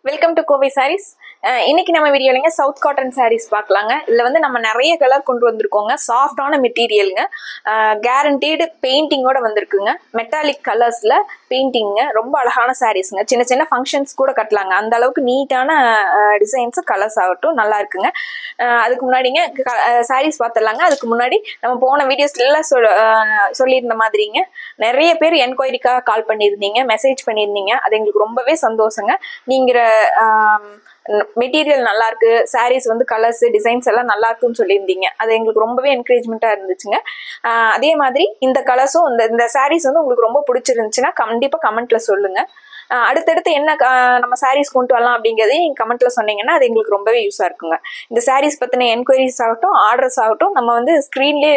Welcome to Kovai saris. இன்னைக்கு நம்ம வீடியோலங்க south cotton saris பார்க்கலாங்க. இதுல வந்து நம்ம நிறைய கலர் கொண்டு வந்திருக்கோங்க. சாஃப்டான மெட்டீரியலுங்க, கேரண்டீடு பெயிண்டிங்கோட வந்திருக்குங்க. மெட்டாலிக் கலர்ஸ்ல பெயிண்டிங்க, ரொம்ப அழகான சாரீஸ்ங்க. சின்ன சின்ன ஃபங்க்ஷன்ஸ் கூட கட்டலாங்க. அந்த அளவுக்கு நீட்டான டிசைன்ஸ் கலர்ஸ் ஆகட்டும் நல்லா இருக்குங்க. அதுக்கு முன்னாடிங்க சாரீஸ் பார்த்துடலாங்க. அதுக்கு முன்னாடி நம்ம போன வீடியோஸ்ல எல்லாம் சொல்லியிருந்த மாதிரிங்க நிறைய பேர் என்கொயரிக்காக கால் பண்ணியிருந்தீங்க, மெசேஜ் பண்ணியிருந்தீங்க. அது எங்களுக்கு ரொம்பவே சந்தோஷங்க. நீங்க மெட்டீரியல் நல்லா இருக்கு, சாரீஸ் வந்து கலர்ஸ் டிசைன்ஸ் எல்லாம் நல்லா இருக்குன்னு சொல்லியிருந்தீங்க. அது எங்களுக்கு ரொம்பவே என்கரேஜ்மெண்டா இருந்துச்சுங்க. அதே மாதிரி இந்த கலர்ஸும் இந்த சாரீஸ் வந்து உங்களுக்கு ரொம்ப பிடிச்சிருந்துச்சுன்னா கண்டிப்பா கமெண்ட்ல சொல்லுங்க. அடுத்தடுத்து என்ன நம்ம சாரீஸ் கொண்டு வரலாம் அப்படிங்கிறதையும் நீங்க கமெண்ட்ல சொன்னீங்கன்னா அது எங்களுக்கு ரொம்பவே யூஸா இருக்குங்க. இந்த சாரீஸ் பத்தின என்கொயரிஸ் ஆகட்டும், ஆர்டர்ஸ் ஆகட்டும், நம்ம வந்து ஸ்கிரீன்லயே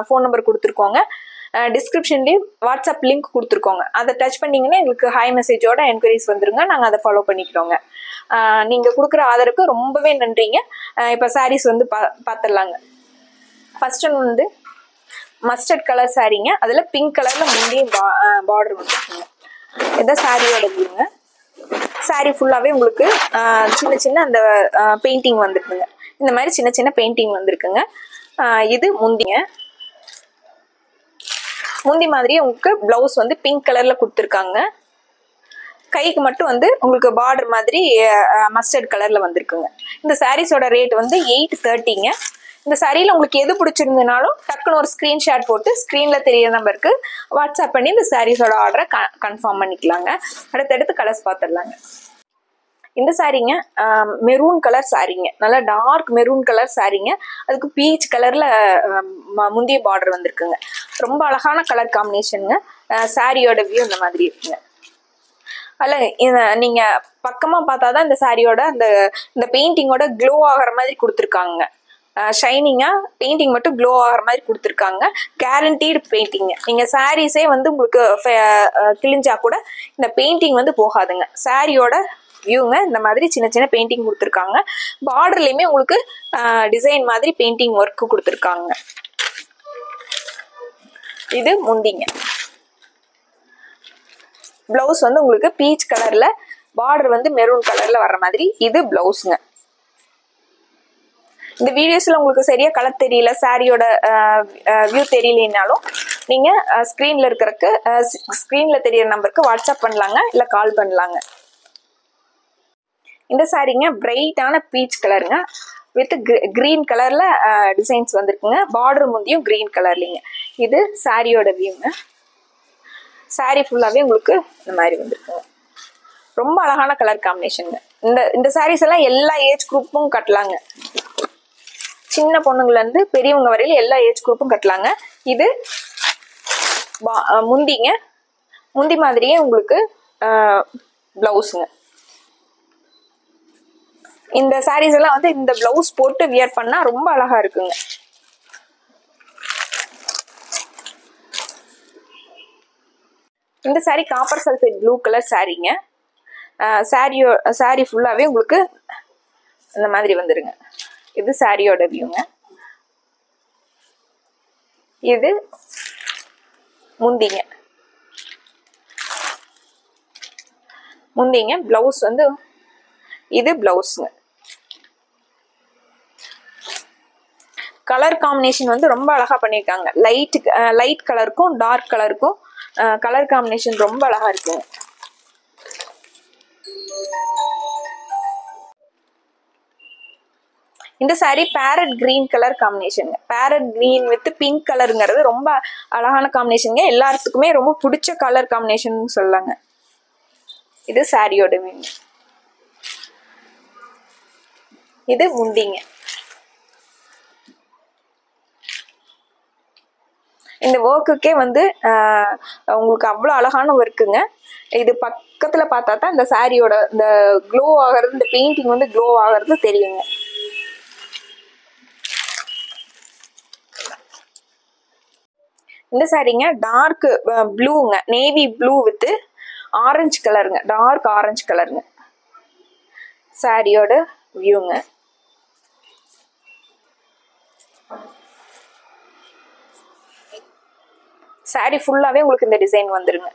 ஃபோன் நம்பர் கொடுத்துருக்கோங்க. டிஸ்கிரிப்ஷன்லேயும் வாட்ஸ்அப் லிங்க் கொடுத்துருக்கோங்க. அதை டச் பண்ணிங்கன்னா எங்களுக்கு ஹாய் மெசேஜோட என்கொயரிஸ் வந்துருங்க. நாங்கள் அதை ஃபாலோ பண்ணிக்கிறோங்க. நீங்கள் கொடுக்குற ஆதரவுக்கு ரொம்பவே நன்றிங்க. இப்போ சாரீஸ் வந்து பார்த்துடலாங்க. ஃபர்ஸ்ட் ஒன்று வந்து மஸ்டர்ட் கலர் சாரீங்க. அதில் பிங்க் கலரில் முந்தியும் பார்டர் வந்துருக்குங்க. இதான் சாரியோட வியூங்க. சாரீ ஃபுல்லாகவே உங்களுக்கு சின்ன சின்ன அந்த பெயிண்டிங் வந்துருக்குங்க. இந்த மாதிரி சின்ன சின்ன பெயிண்டிங் வந்திருக்குங்க. இது முந்திங்க. முந்தி மாதிரி உங்களுக்கு பிளவுஸ் வந்து பிங்க் கலர்ல கொடுத்துருக்காங்க. கைக்கு மட்டும் வந்து உங்களுக்கு பார்டர் மாதிரி மஸ்டர்ட் கலர்ல வந்திருக்குங்க. இந்த சாரீஸோட ரேட் வந்து 830ங்க. இந்த சாரியில உங்களுக்கு எது பிடிச்சிருந்ததுனாலும் டக்குன்னு ஒரு ஸ்கிரீன்ஷாட் போட்டு ஸ்கிரீன்ல தெரியற நம்பருக்கு வாட்ஸ்அப் பண்ணி இந்த சாரீஸோட ஆர்டரை கன்ஃபார்ம் பண்ணிக்கலாங்க. அடுத்தடுத்து கலர்ஸ் பார்த்துடலாங்க. இந்த சாரீங்க மெரூன் கலர் சாரீங்க, நல்லா டார்க் மெரூன் கலர் சாரீங்க. அதுக்கு பீச் கலர்ல முந்திய பார்டர் வந்திருக்குங்க. ரொம்ப அழகான கலர் காம்பினேஷனுங்க. சாரியோட வியூ இந்த மாதிரி இருக்குங்க. அதில் நீங்க பக்கமா பார்த்தாதான் இந்த சாரியோட இந்த பெயிண்டிங்கோட க்ளோ ஆகிற மாதிரி கொடுத்துருக்காங்க. ஷைனிங்கா பெயிண்டிங் மட்டும் க்ளோ ஆகிற மாதிரி கொடுத்துருக்காங்க. Guaranteed painting. நீங்க சாரீஸே வந்து உங்களுக்கு கிழிஞ்சா கூட இந்த பெயிண்டிங் வந்து போகாதுங்க. சாரியோட வியூங்க இந்த மாதிரி சின்ன சின்ன பெயிண்டிங் கொடுத்துருக்காங்க. பார்டர்லயுமே உங்களுக்கு டிசைன் மாதிரி பெயிண்டிங் ஒர்க் கொடுத்துருக்காங்க. இது முந்திங்க. பிளவுஸ் வந்து உங்களுக்கு பீச் கலர்ல, பார்டர் வந்து மெரூன் கலர்ல வர்ற மாதிரி இது பிளவுஸ்ங்க. இந்த வீடியோஸ்ல உங்களுக்கு சரியா கலர் தெரியல, சாரியோட வியூ தெரியலனாலும் நீங்க ஸ்கிரீன்ல தெரியற நம்பருக்கு வாட்ஸ்அப் பண்ணலாங்க, இல்ல கால் பண்ணலாங்க. இந்த சாரீங்க பிரைட்டான பீச் கலருங்க, வித் கிரீன் கலர்ல டிசைன்ஸ் வந்திருக்குங்க. பார்டர் முந்தியும் கிரீன் கலர்லிங்க. இது சாரியோட வியூங்க. சாரி ஃபுல்லாவே உங்களுக்கு இந்த மாதிரி வந்திருக்குங்க. ரொம்ப அழகான கலர் காம்பினேஷனுங்க. இந்த சாரீஸ் எல்லாம் எல்லா ஏஜ் குரூப்பும் கட்டலாங்க. சின்ன பொண்ணுங்கள்ல இருந்து பெரியவங்க வரையில எல்லா ஏஜ் குரூப்பும் கட்டலாங்க. இது முந்திங்க. முந்தி மாதிரியே உங்களுக்கு பிளவுஸுங்க. இந்த சாரீஸ் எல்லாம் வந்து இந்த பிளவுஸ் போட்டு வியர் பண்ணா ரொம்ப அழகா இருக்குங்க. இந்த sari copper sulphate blue colour சாரீங்க. சாரி ஃபுல்லாவே உங்களுக்கு இந்த மாதிரி வந்துருங்க. இது சாரியோட வியூங்க. இது முந்திங்க. முந்திங்க பிளவுஸ் வந்து இது பிளவுஸ்ங்க. கலர் காம்பினேஷன் வந்து ரொம்ப அழகா பண்ணிருக்காங்க. லைட் கலருக்கும் டார்க் கலருக்கும் கலர் காம்பினேஷன் ரொம்ப அழகா இருக்குங்க. இந்த sari parrot green colour combination. Parrot green with pink கலருங்கிறது ரொம்ப அழகான காம்பினேஷனுங்க. எல்லாத்துக்குமே ரொம்ப பிடிச்ச கலர் காம்பினேஷன் சொல்லலாங்க. இது சாரியோட வியூ. இது முந்திங்க. இந்த ஒர்க்குக்கே வந்து உங்களுக்கு அவ்வளோ அழகான ஒர்க்குங்க. இது பக்கத்துல பார்த்தா தான் இந்த சாரியோட இந்த க்ளோ ஆகிறது, இந்த பெயிண்டிங் வந்து க்ளோ ஆகிறது தெரியுங்க. இந்த சாரிங்க டார்க் ப்ளூங்க, நேவி ப்ளூ வித் ஆரஞ்சு கலருங்க, டார்க் ஆரஞ்சு கலருங்க. சாரியோட வியூங்க. சாரி ஃபுல்லாவே உங்களுக்கு இந்த டிசைன் வந்துருங்க.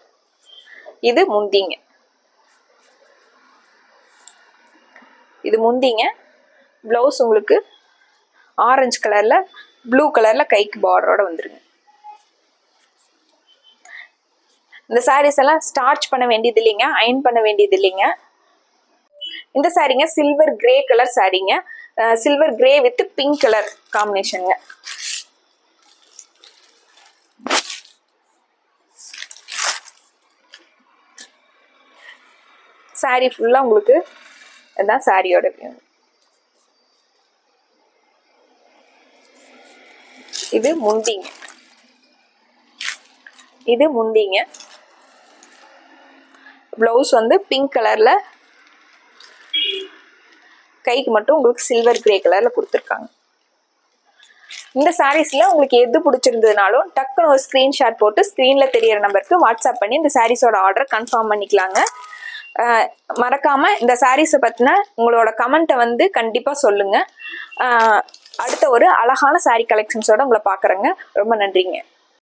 இது முந்திங்க. இது முந்திங்க. ப்ளவுஸ் உங்களுக்கு ஆரஞ்சு கலர்ல ப்ளூ கலர்ல கைக்கு பார்டரோட வந்துருங்க. இந்த சாரீஸ் எல்லாம் ஸ்டார்ச் பண்ண வேண்டியது இல்லைங்க, அயன் பண்ண வேண்டியது இல்லைங்க. இந்த சாரீங்க சில்வர் கிரே கலர் சாரீங்க. Silver grey with pink colour காம்பினேஷனுங்க. சாரீ ஃபுல்லா உங்களுக்கு இதுதான் சாரியோட வியூ. இது முந்திங்க. இது முந்திங்க. ப்ளவுஸ் வந்து பிங்க் கலர்ல, கைக்கு மட்டும் உங்களுக்கு சில்வர் கிரே கலர்ல கொடுத்துருக்காங்க. இந்த சாரீஸ்ல உங்களுக்கு எது பிடிச்சிருந்ததுனாலும் டக்குன்னு ஒரு ஸ்கிரீன்ஷாட் போட்டு ஸ்கிரீன்ல தெரியற நம்பருக்கு வாட்ஸ்அப் பண்ணி இந்த சாரீஸோட ஆர்டர் கன்ஃபார்ம் பண்ணிக்கலாங்க. மறக்காம இந்த சாரீஸை பத்தின உங்களோட கமெண்ட்டை வந்து கண்டிப்பா சொல்லுங்க. அடுத்த ஒரு அழகான சாரீ கலெக்ஷன்ஸோட உங்களை பார்க்குறேங்க. ரொம்ப நன்றிங்க.